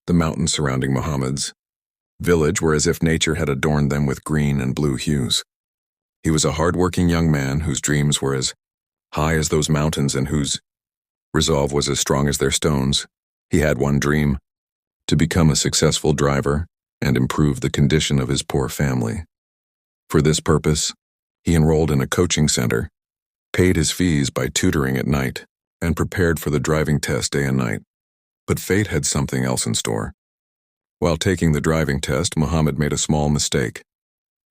The mountains surrounding Muhammad's village were as if nature had adorned them with green and blue hues. He was a hard-working young man whose dreams were as high as those mountains and whose resolve was as strong as their stones. He had one dream: to become a successful driver and improve the condition of his poor family. For this purpose, he enrolled in a coaching center, paid his fees by tutoring at night, and prepared for the driving test day and night. But fate had something else in store. While taking the driving test, Muhammad made a small mistake.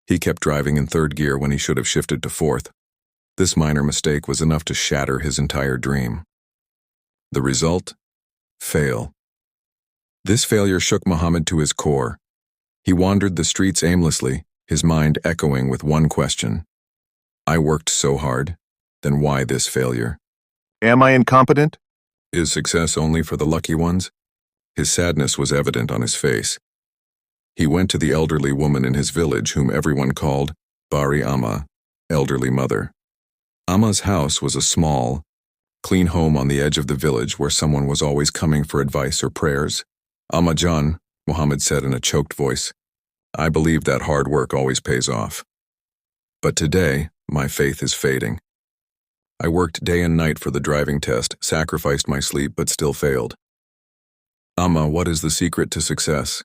He kept driving in third gear when he should have shifted to fourth. This minor mistake was enough to shatter his entire dream. The result? Fail. This failure shook Muhammad to his core. He wandered the streets aimlessly, his mind echoing with one question. I worked so hard, then why this failure? Am I incompetent? Is success only for the lucky ones? His sadness was evident on his face. He went to the elderly woman in his village whom everyone called Bari Amma, elderly mother. Amma's house was a small, clean home on the edge of the village where someone was always coming for advice or prayers. Amma Jan, Muhammad said in a choked voice, I believe that hard work always pays off. But today, my faith is fading. I worked day and night for the driving test, sacrificed my sleep, but still failed. Amma, what is the secret to success?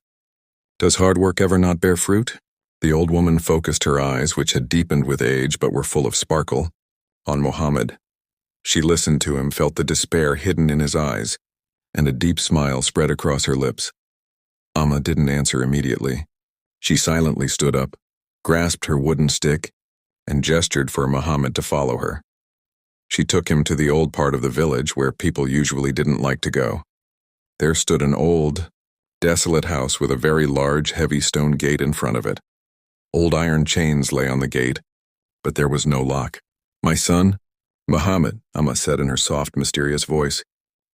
Does hard work ever not bear fruit? The old woman focused her eyes, which had deepened with age but were full of sparkle, on Muhammad. She listened to him, felt the despair hidden in his eyes, and a deep smile spread across her lips. Amma didn't answer immediately. She silently stood up, grasped her wooden stick, and gestured for Muhammad to follow her. She took him to the old part of the village where people usually didn't like to go. There stood an old, desolate house with a very large, heavy stone gate in front of it. Old iron chains lay on the gate, but there was no lock. My son, Muhammad, Amma said in her soft, mysterious voice,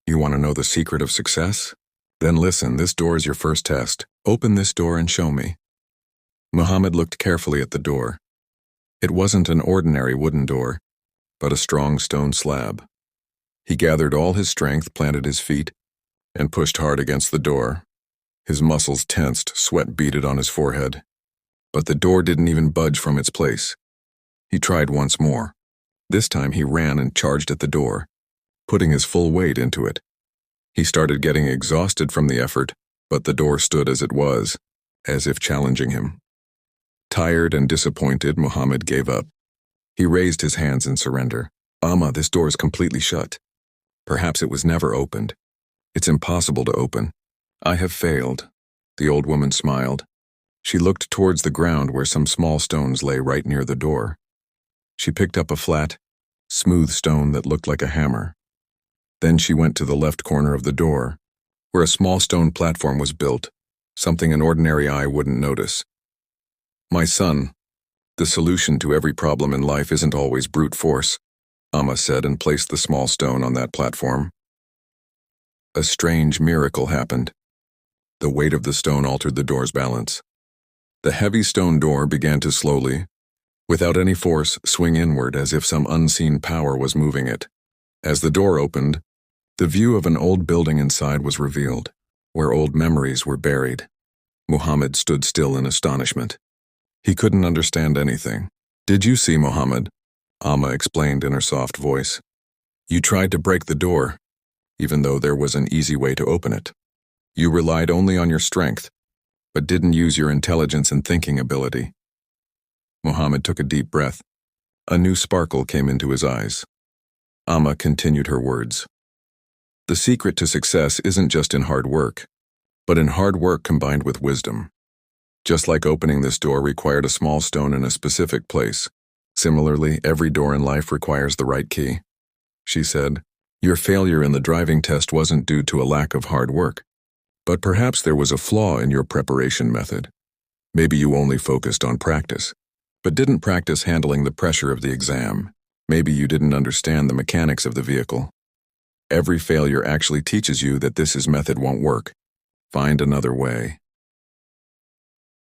you want to know the secret of success? Then listen, this door is your first test. Open this door and show me. Muhammad looked carefully at the door. It wasn't an ordinary wooden door, but a strong stone slab. He gathered all his strength, planted his feet, and pushed hard against the door. His muscles tensed, sweat beaded on his forehead. But the door didn't even budge from its place. He tried once more. This time he ran and charged at the door, putting his full weight into it. He started getting exhausted from the effort, but the door stood as it was, as if challenging him. Tired and disappointed, Muhammad gave up. He raised his hands in surrender. Amma, this door is completely shut. Perhaps it was never opened. It's impossible to open. I have failed. The old woman smiled. She looked towards the ground where some small stones lay right near the door. She picked up a flat, smooth stone that looked like a hammer. Then she went to the left corner of the door, where a small stone platform was built, something an ordinary eye wouldn't notice. My son, the solution to every problem in life isn't always brute force, Amma said and placed the small stone on that platform. A strange miracle happened. The weight of the stone altered the door's balance. The heavy stone door began to slowly, without any force, swing inward as if some unseen power was moving it. As the door opened, the view of an old building inside was revealed, where old memories were buried. Muhammad stood still in astonishment. He couldn't understand anything. Did you see, Muhammad? Amma explained in her soft voice. You tried to break the door, even though there was an easy way to open it. You relied only on your strength, but didn't use your intelligence and thinking ability. Muhammad took a deep breath. A new sparkle came into his eyes. Amma continued her words. The secret to success isn't just in hard work, but in hard work combined with wisdom. Just like opening this door required a small stone in a specific place, similarly, every door in life requires the right key. She said, your failure in the driving test wasn't due to a lack of hard work, but perhaps there was a flaw in your preparation method. Maybe you only focused on practice, but didn't practice handling the pressure of the exam. Maybe you didn't understand the mechanics of the vehicle. Every failure actually teaches you that this method won't work. Find another way.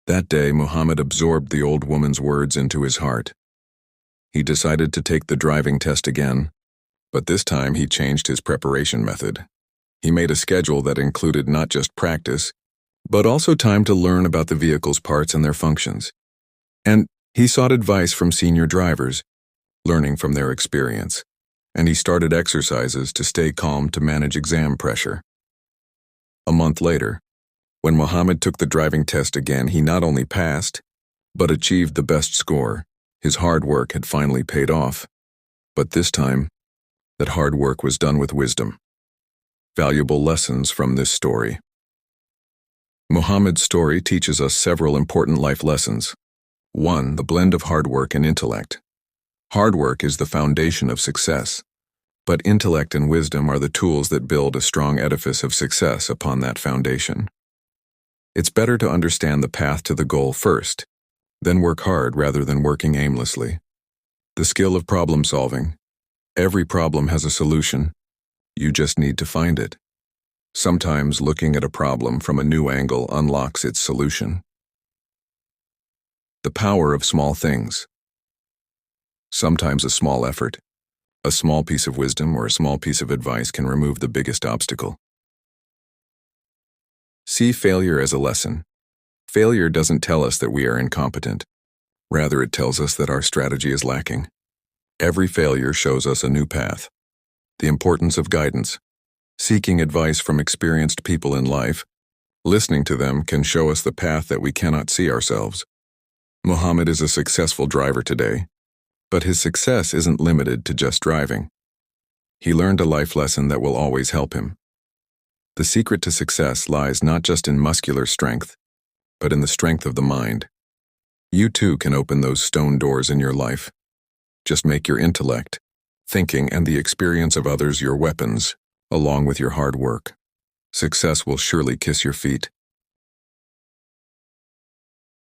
That day, Muhammad absorbed the old woman's words into his heart. He decided to take the driving test again, but this time he changed his preparation method. He made a schedule that included not just practice, but also time to learn about the vehicle's parts and their functions. And he sought advice from senior drivers, learning from their experience, and he started exercises to stay calm to manage exam pressure. A month later, when Mohammed took the driving test again, he not only passed, but achieved the best score. His hard work had finally paid off. But this time, that hard work was done with wisdom. Valuable lessons from this story. Mohammed's story teaches us several important life lessons. 1. The blend of hard work and intellect. Hard work is the foundation of success, but intellect and wisdom are the tools that build a strong edifice of success upon that foundation. It's better to understand the path to the goal first, then work hard rather than working aimlessly. The skill of problem solving. Every problem has a solution. You just need to find it. Sometimes looking at a problem from a new angle unlocks its solution. The power of small things. Sometimes a small effort, a small piece of wisdom, or a small piece of advice can remove the biggest obstacle. See failure as a lesson. Failure doesn't tell us that we are incompetent. Rather, it tells us that our strategy is lacking. Every failure shows us a new path. The importance of guidance. Seeking advice from experienced people in life, listening to them can show us the path that we cannot see ourselves. Mohammed is a successful driver today, but his success isn't limited to just driving. He learned a life lesson that will always help him. The secret to success lies not just in muscular strength, but in the strength of the mind. You too can open those stone doors in your life. Just make your intellect, thinking, and the experience of others your weapons, along with your hard work. Success will surely kiss your feet.